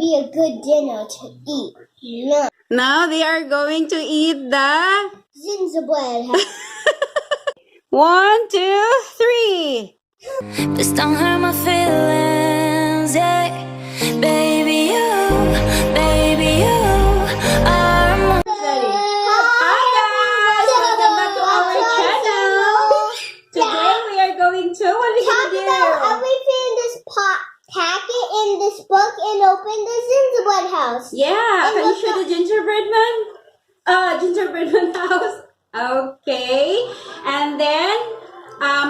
be a good dinner to eat. No. Now they are going to eat the Gingerbread. 1, 2, 3. Just don't hurt my feelings, yeah. Baby, you are my... Hi guys! Welcome back to our channel. Today we are going to, what are we going to do? Talk about everything in this packet in this book and open the gingerbread house. Yeah, can you show the gingerbread man? Gingerbread man house. Okay. And then,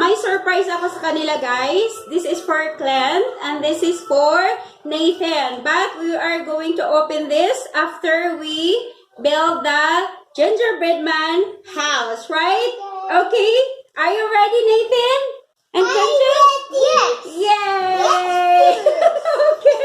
may surprise ako sa kanila guys. This is for Clint and this is for Nathan. But we are going to open this after we build the gingerbread man house, right? Okay. Are you ready, Nathan? And Clinton? Yes. Yay! Okay.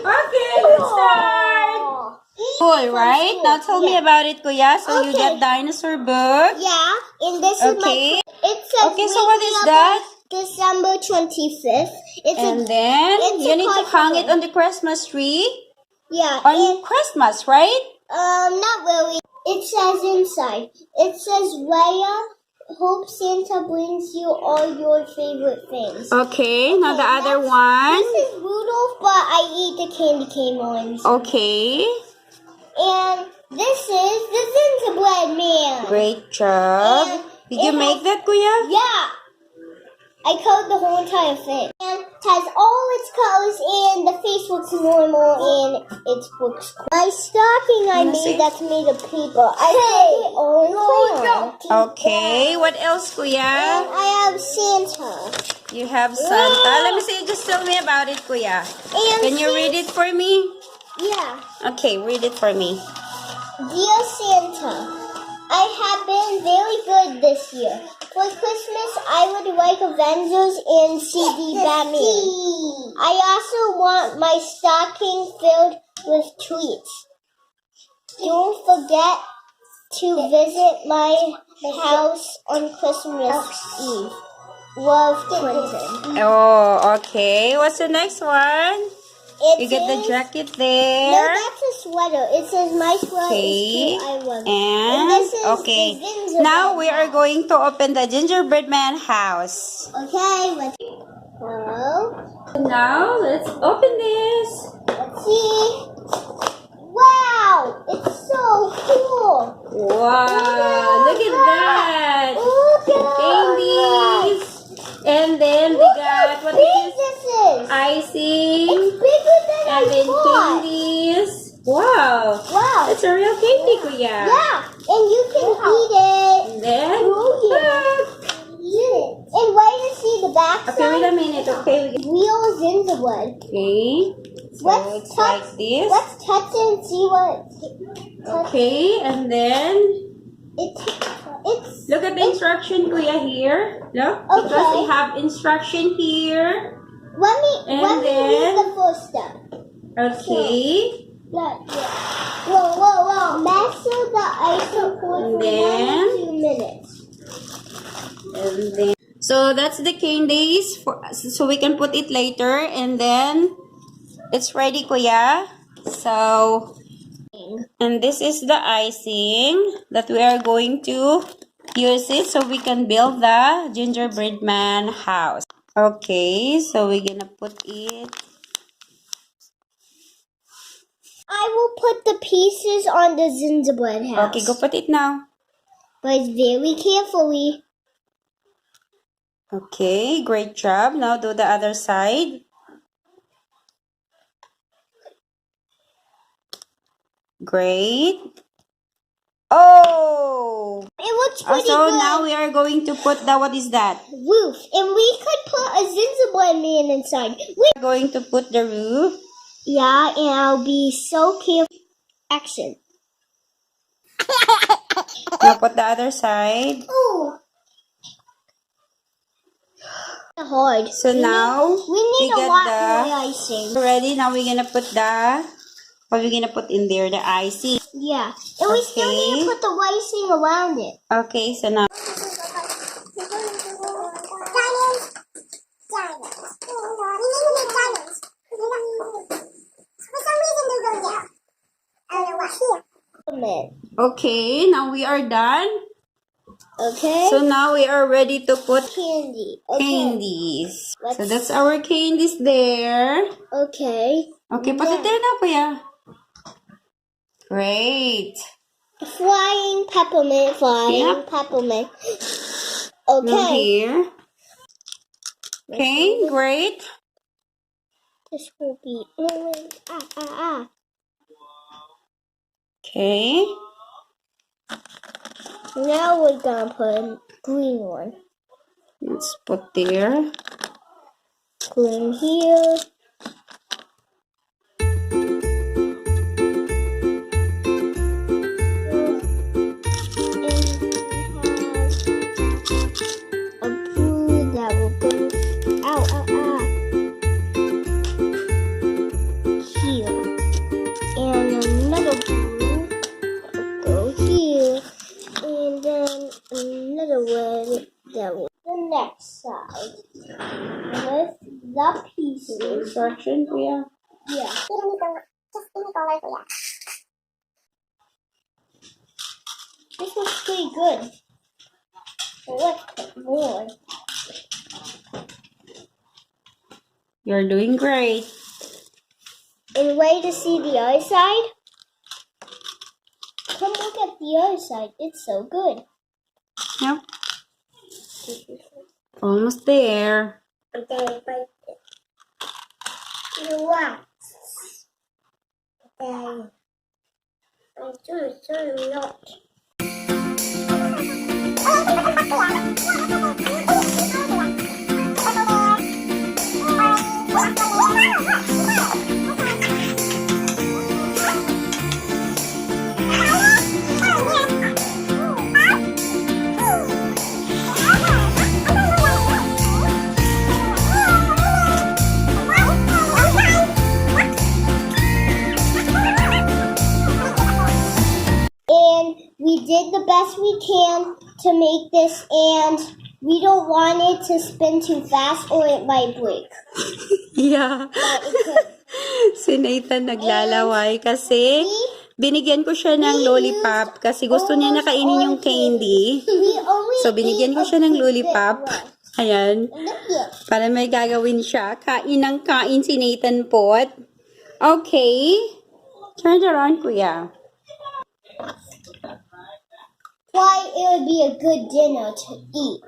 Okay, let's start. Cool, right? Now tell me about it, Kuya. So you get dinosaur book. Yeah, and this is my... It says... Okay, so what is that? December 25th. And then you need to hang it on the Christmas tree. Yeah. On Christmas, right? Not really. It says inside. It says, Raya, hope Santa brings you all your favorite things. Okay, now the other one. This is Rudolph, but I eat the candy cane ones. Okay. And this is the gingerbread man. Great job. And Did you make that, Kuya? Yeah. I colored the whole entire thing. And it has all its colors and the face looks normal and it looks cool. My stocking I made that's made of paper. I put it on. Okay, what else, Kuya? And I have Santa. You have Santa. Let me see, just tell me about it, Kuya. And Can you read it for me? Yeah. Okay, read it for me. Dear Santa, I have been very good this year. For Christmas, I would like Avengers and CD Batman. I also want my stocking filled with treats. Don't forget to visit my house on Christmas Eve. Love, Clinton. Oh, okay. What's the next one? You get the jacket there. No, that's a sweater. It says my sweater Okay. is cute. I love it. And this is okay. the gingerbread Now we are house. going to open the gingerbread man house. Okay, let's go. Now let's open this. Let's see. Wow, it's so cool. Wow, look at that. Look at Candies. And then we got, what is this? this is. Icing. It's bigger than And I then thought. candies. Wow. Wow. That's a real candy, Kuya. Yeah, and you can eat it. And then, Oh, yeah. Eat it. And wait to see the back okay, wait side. a minute. Okay. Real gingerbread. Okay. So Let's it's touch- like this. Let's touch it and see what Okay, and then it's look at the instruction, Kuya, here. Look, because Okay. we have instruction here. let me And then- read the first step. Okay. Whoa. Measure the ice and pour And for then- 1 to 2 minutes. And then, so that's the candies for, so we can put it later, and then it's ready, Kuya. So, and this is the icing that we are going to use it so we can build the gingerbread man house. Okay, so we're gonna put it. I will put the pieces on the gingerbread house. Okay, go put it now. But very carefully. Okay, great job. Now do the other side. Great. Oh! It looks pretty So good. now we are going to put the, what is that? Roof. And we could put a gingerbread man inside. We're going to put the roof. Yeah, and I'll be so careful. Action. Now put the other side. Ooh. Hard. So now We need a get lot the more icing. ready. Now we're gonna put the, what we're gonna put in there, the icing. Yeah. And we still need to Okay. put the icing around it. Okay, so now Diamonds. We need to make diamonds. For some reason, peppermint. Okay, now we are done. Okay. So now we are ready to put Candy. Okay. candies. So Let's- that's our candies there. Okay. Okay, put it there now, Kuya. Great. Flying peppermint, flying Yep. peppermint. Now Okay. here. Okay, great. This will be orange. Ah. Okay. Now we're gonna put a green one. Let's put there. Green here. And we have a blue that will go here. And another blue that will go here. And then another one that will the next side. With the pieces. Instruction, Kuya. Yeah. This was pretty good. But let's put more. You're doing great. And ready to see the other side? Come look at the other side. It's so good. Yep. Almost there. Okay, but relax. Okay. I do so not. And we did the best we can to make this, and we don't want it to spin too fast or it might break. Yeah. But it could. Si Nathan naglalaway kasi binigyan ko siya ng lollipop kasi gusto niya nakainin yung candy. We only So, binigyan ko siya ng lollipop. Ayan. Look here. Para may gagawin siya. Kain ng kain si Nathan Pot. Okay. Turn it around, Kuya. Why it would be a good dinner to eat.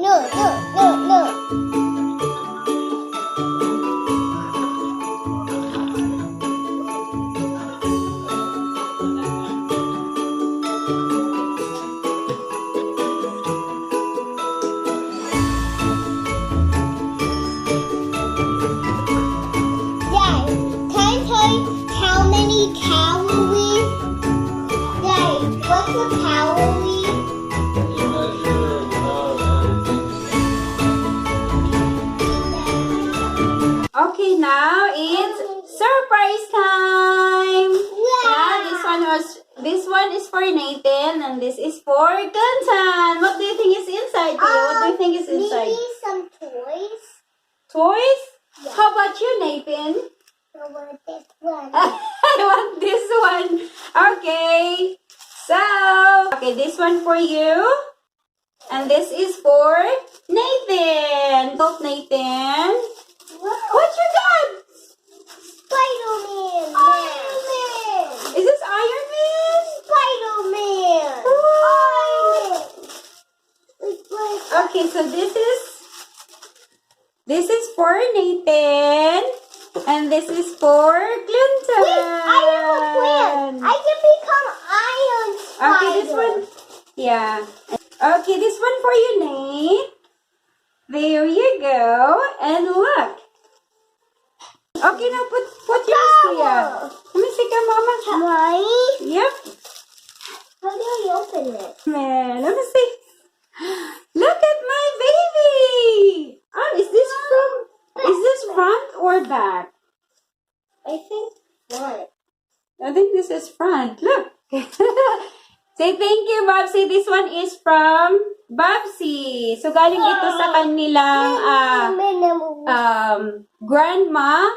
No. Dad, can I tell you how many calories? Dad, what's the calorie? Okay, now it's surprise time. Yeah, this one is for Nathan and this is for Gantan. What do you think is inside, Kuya? What do you think is inside? Maybe some toys. Toys? How about you, Nathan? I want this one. I want this one. Okay. So, okay, this one for you. And this is for Nathan. Look, Nathan. What you got? Spider-Man. Iron Man. Is this Iron Man? Spider-Man. Wow. Iron Okay, so this is for Nathan. And this is for Clinton. Wait, I have a plan. I can become Iron Spider. Okay, this one. Yeah. Okay, this one for you, Nate. There you go. And look. Okay, now put yours, Kuya. Let me see, Mama. Mine? Yep. How do I open it? Man, let me see. Look at my baby. Oh, is this front or back? I think front. I think this is front. Look. Say thank you, Babsy. This one is from Babsy. So, galing ito sa kanilang grandma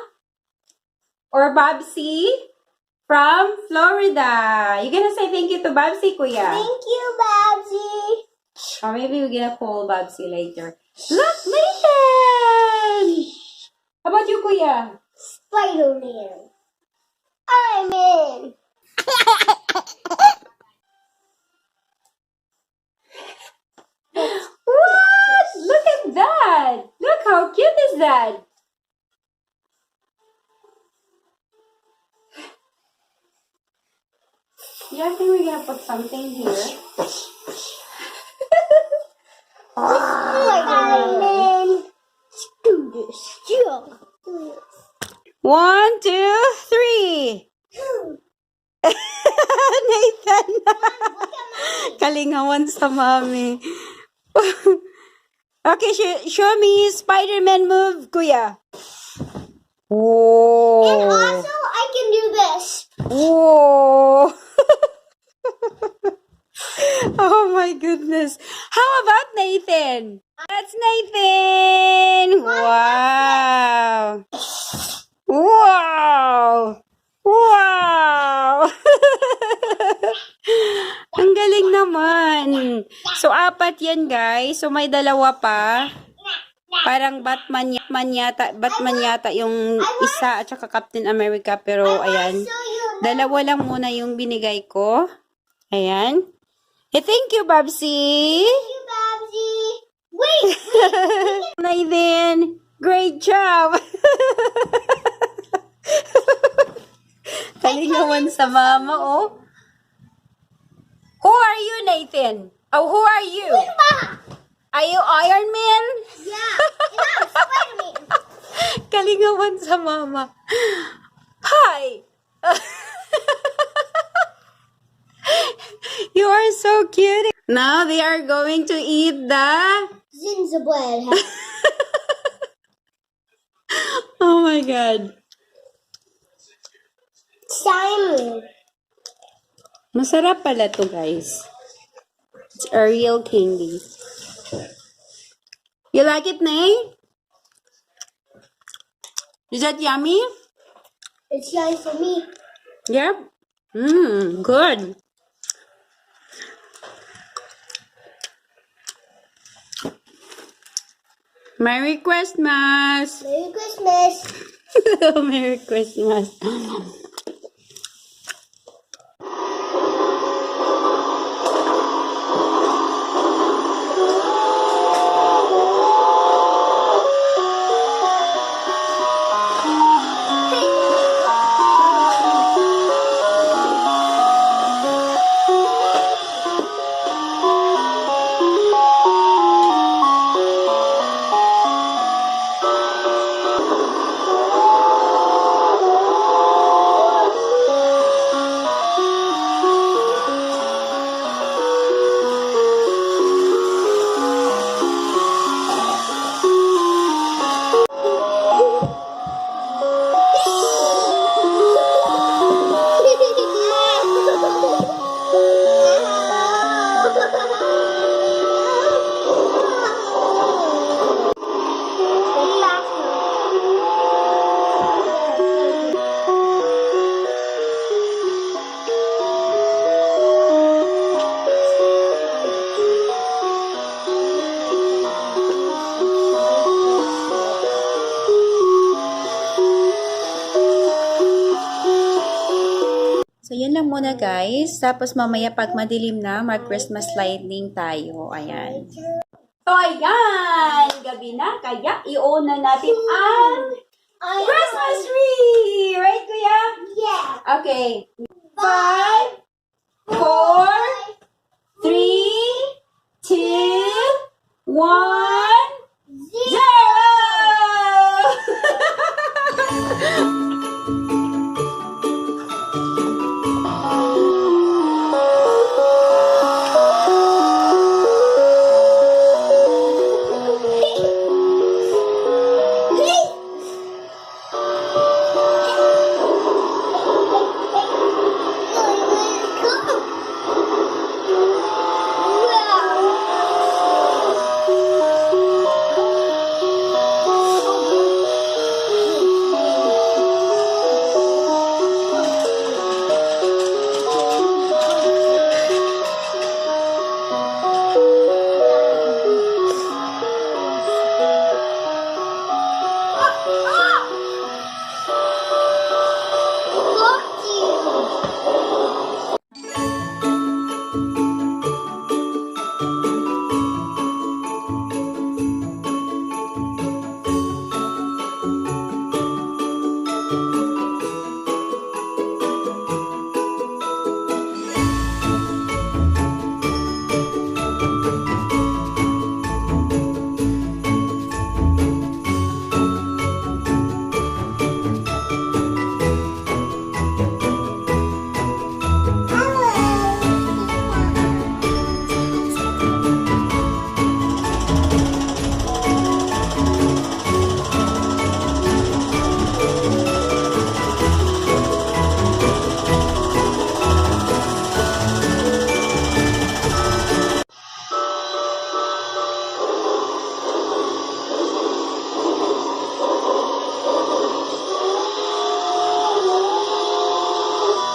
or Babsy from Florida. You gonna say thank you to Babsy, Kuya? Thank you, Babsy. Or maybe we're gonna call Babsy later. Look, Nathan! How about you, Kuya? Spider-Man. I'm in. What? Look at that! Look how cute is that? Yeah, I think we're gonna put something here. Spider-Man. Do this. Yeah. 1, 2, 3. Nathan! Kalingawan sa mami. Okay, show me Spider-Man move, Kuya. Whoa. And also, I can do this. Whoa. Oh my goodness. How about Nathan? That's Nathan. Wow. Wow. Wow. Ang galing naman. So, 4 yan, guys. So, may 2 pa. Parang Batman yata yung isa at saka Captain America. Pero, ayan. 2 lang muna yung binigay ko. Ayan. Hey, thank you, Babsy. Thank you, Babsy. Wait. Nathan, great job. Kalingawan sa mama, oh. Who are you, Nathan? Oh, who are you? Are you Iron Man? Yeah. And I'm Spider-Man. Kalingawan sa mama. Hi. You are so cute. Now they are going to eat the... Gingerbread. Oh my God. Simon. Masarap pala to, guys. It's a real candy. You like it, Nay? Is that yummy? It's yummy for me. Yep. Good. Merry Christmas. Merry Christmas. Merry Christmas. So, yan lang muna, guys. Tapos, mamaya pag madilim na, mag-Christmas lighting tayo. Ayan. So, ayan! Gabi na. Kaya, i-on na natin ang Christmas tree! Right, Kuya? Yeah. Okay. 5, 4, 3, 2, 1, 0!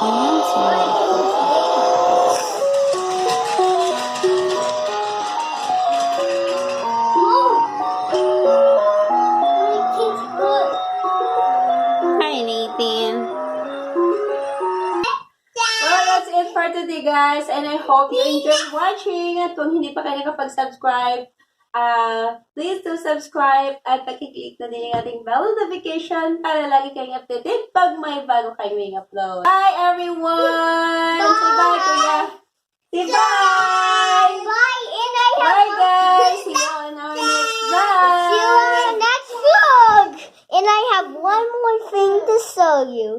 Hi, Nathan. Well, that's it for today, guys. And I hope you enjoyed watching. At kung hindi pa kayo nakapag-subscribe, please do subscribe at pakiclick na din yung ating bell notification para lagi kayong updated pag may bago kayong upload. Bye, everyone! Say bye, Kuya! Say bye! Bye, and I have Bye, guys! See you on our next vlog! See you on the next vlog. And I have one more thing to show you.